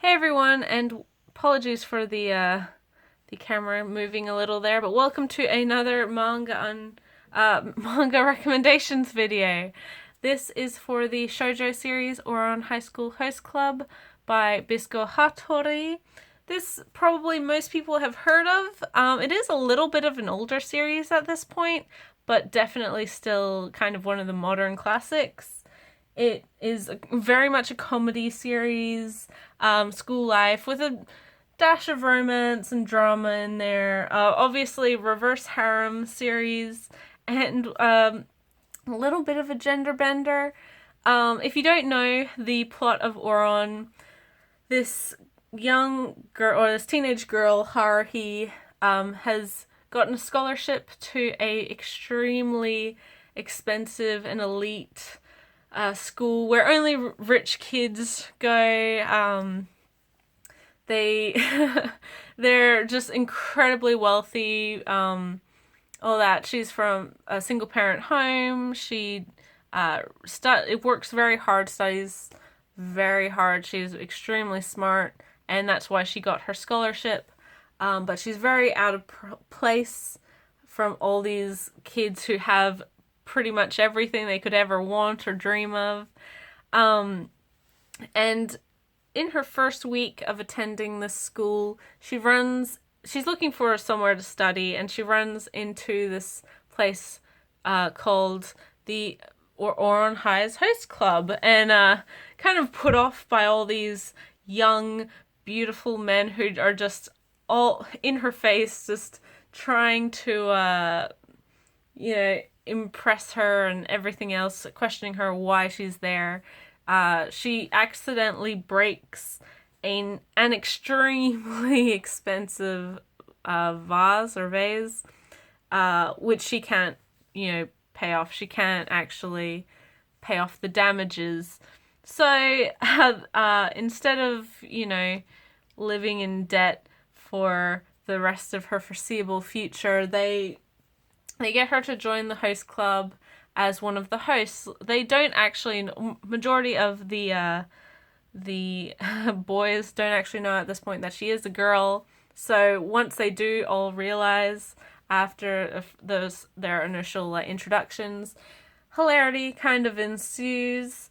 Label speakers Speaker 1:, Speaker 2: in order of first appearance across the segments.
Speaker 1: Hey everyone, and apologies for the camera moving a little there, but welcome to another manga recommendations video. This is for the shoujo series Ouran High School Host Club by Bisco Hattori. This probably most people have heard of. It is a little bit of an older series at this point, but definitely still kind of one of the modern classics. It is very much a comedy series, school life with a dash of romance and drama in there. Obviously, reverse harem series and a little bit of a gender bender. If you don't know the plot of Ouran, this young girl or this teenage girl, Haruhi, has gotten a scholarship to a extremely expensive and elite school where only rich kids go. They they're just incredibly wealthy. All that. She's from a single parent home. She it works very hard, studies very hard. She's extremely smart, and that's why she got her scholarship. But she's very out of place from all these kids who have pretty much everything they could ever want or dream of. And in her first week of attending this school, she's looking for somewhere to study, and she runs into this place called the Ouran High's Host Club, and kind of put off by all these young, beautiful men who are just all in her face, just trying to, impress her and everything else, questioning her why she's there. She accidentally breaks an extremely expensive vase, which she can't, pay off. She can't actually pay off the damages. So instead of, living in debt for the rest of her foreseeable future, they get her to join the host club as one of the hosts. They don't actually. Majority of the boys don't actually know at this point that she is a girl. So once they do all realize after their initial introductions, hilarity kind of ensues.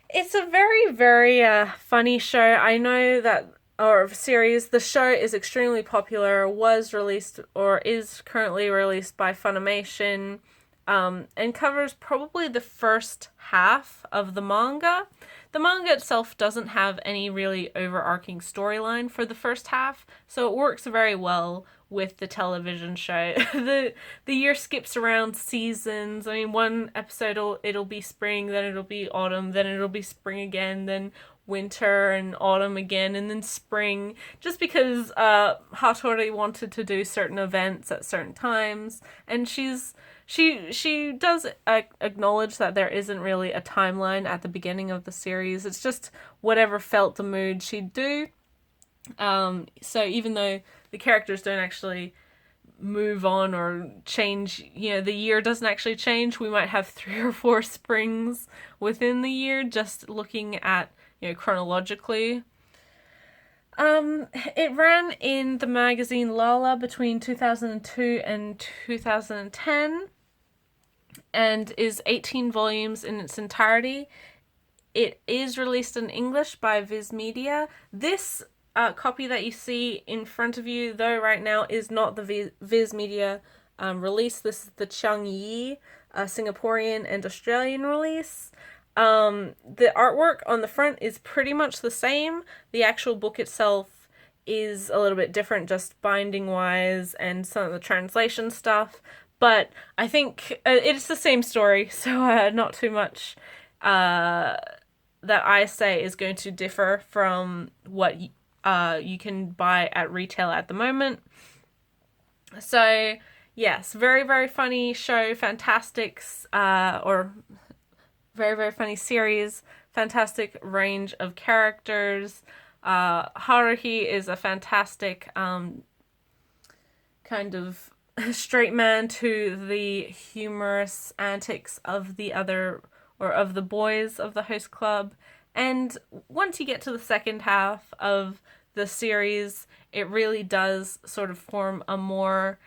Speaker 1: It's a very, very funny show. I know that, or series. The show is extremely popular, was released or is currently released by Funimation, and covers probably the first half of the manga. The manga itself doesn't have any really overarching storyline for the first half, so it works very well with the television show. The year skips around seasons. I mean, one episode it'll be spring, then it'll be autumn, then it'll be spring again, then winter and autumn again, and then spring, just because Hattori wanted to do certain events at certain times, and she does acknowledge that there isn't really a timeline at the beginning of the series. It's just whatever felt the mood she'd do. So even though the characters don't actually move on or change, the year doesn't actually change, we might have 3 or 4 springs within the year, just looking at, chronologically. It ran in the magazine Lala between 2002 and 2010 and is 18 volumes in its entirety. It is released in English by Viz Media. This copy that you see in front of you, though, right now is not the Viz Media release. This is the Changyi Singaporean and Australian release. The artwork on the front is pretty much the same. The actual book itself is a little bit different, just binding wise and some of the translation stuff. But I think it's the same story, so not too much that I say is going to differ from what you can buy at retail at the moment. So yes, very, very funny show, fantastic, or very, very funny series, fantastic range of characters. Haruhi is a fantastic kind of straight man to the humorous antics of the other, or of the boys of the host club, And once you get to the second half of the series, it really does sort of form a more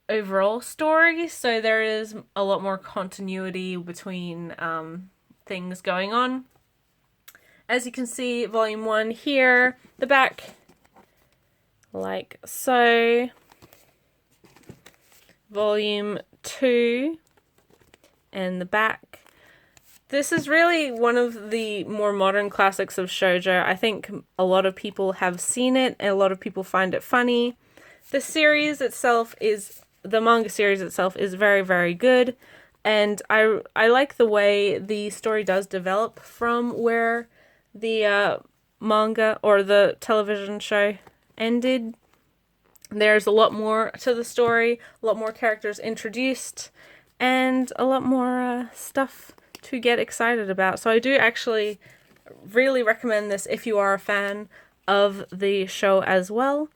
Speaker 1: overall story. So there is a lot more continuity between things going on. As you can see, volume 1 here, the back, like so. Volume 2 and the back. This is really one of the more modern classics of shoujo. I think a lot of people have seen it and a lot of people find it funny. The series itself is, the manga series itself is very, very good. And I like the way the story does develop from where the manga or the television show ended. There's a lot more to the story, a lot more characters introduced, and a lot more stuff to get excited about. So I do actually really recommend this if you are a fan of the show as well.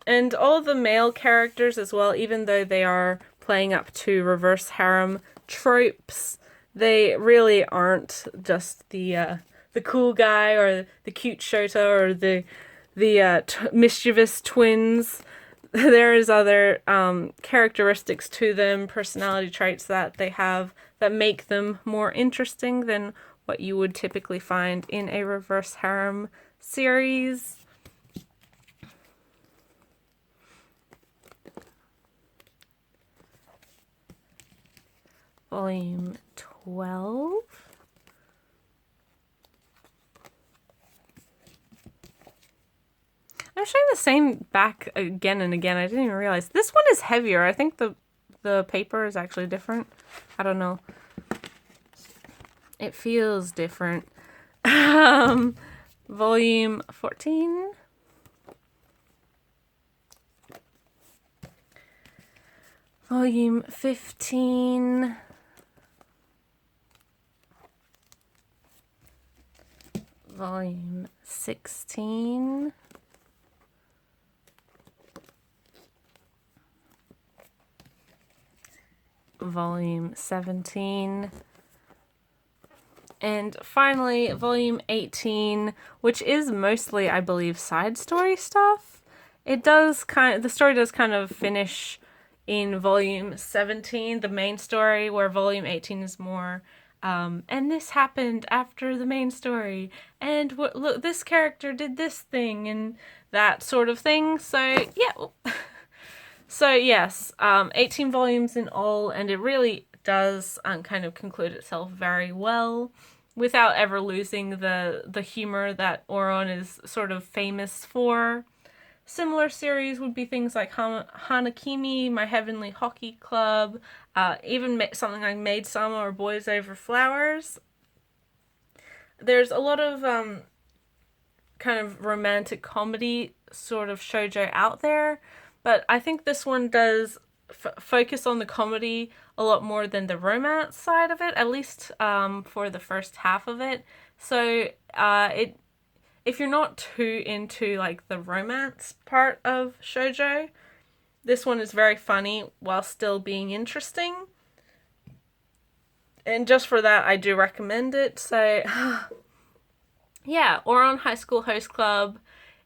Speaker 1: And all the male characters as well, even though they are playing up to reverse harem tropes, they really aren't just the cool guy or the cute Shota or the mischievous twins. There is other characteristics to them, personality traits that they have that make them more interesting than what you would typically find in a reverse harem series. Volume 12. I'm showing the same back again and again. I didn't even realize. This one is heavier. I think the paper is actually different. I don't know. It feels different. Volume 14. Volume 15. Volume 16. Volume 17. And finally, volume 18, which is mostly, I believe, side story stuff. The story does kind of finish in volume 17, the main story, where volume 18 is more, and this happened after the main story, and look, this character did this thing, and that sort of thing. So, yeah. So, yes, 18 volumes in all, and it really does kind of conclude itself very well, without ever losing the humor that Ouran is sort of famous for. Similar series would be things like Hanakimi, My Heavenly Hockey Club, even something like Maid Sama or Boys Over Flowers. There's a lot of kind of romantic comedy sort of shoujo out there, but I think this one does focus on the comedy a lot more than the romance side of it, at least for the first half of it. So if you're not too into like the romance part of shoujo, this one is very funny while still being interesting. And just for that, I do recommend it. So yeah, Ouran High School Host Club.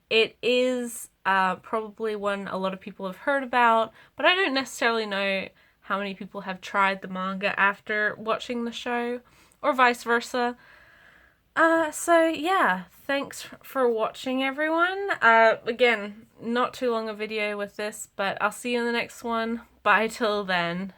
Speaker 1: It is probably one a lot of people have heard about, but I don't necessarily know how many people have tried the manga after watching the show, or vice versa. So yeah, thanks for watching, everyone. Again, not too long a video with this, but I'll see you in the next one. Bye till then.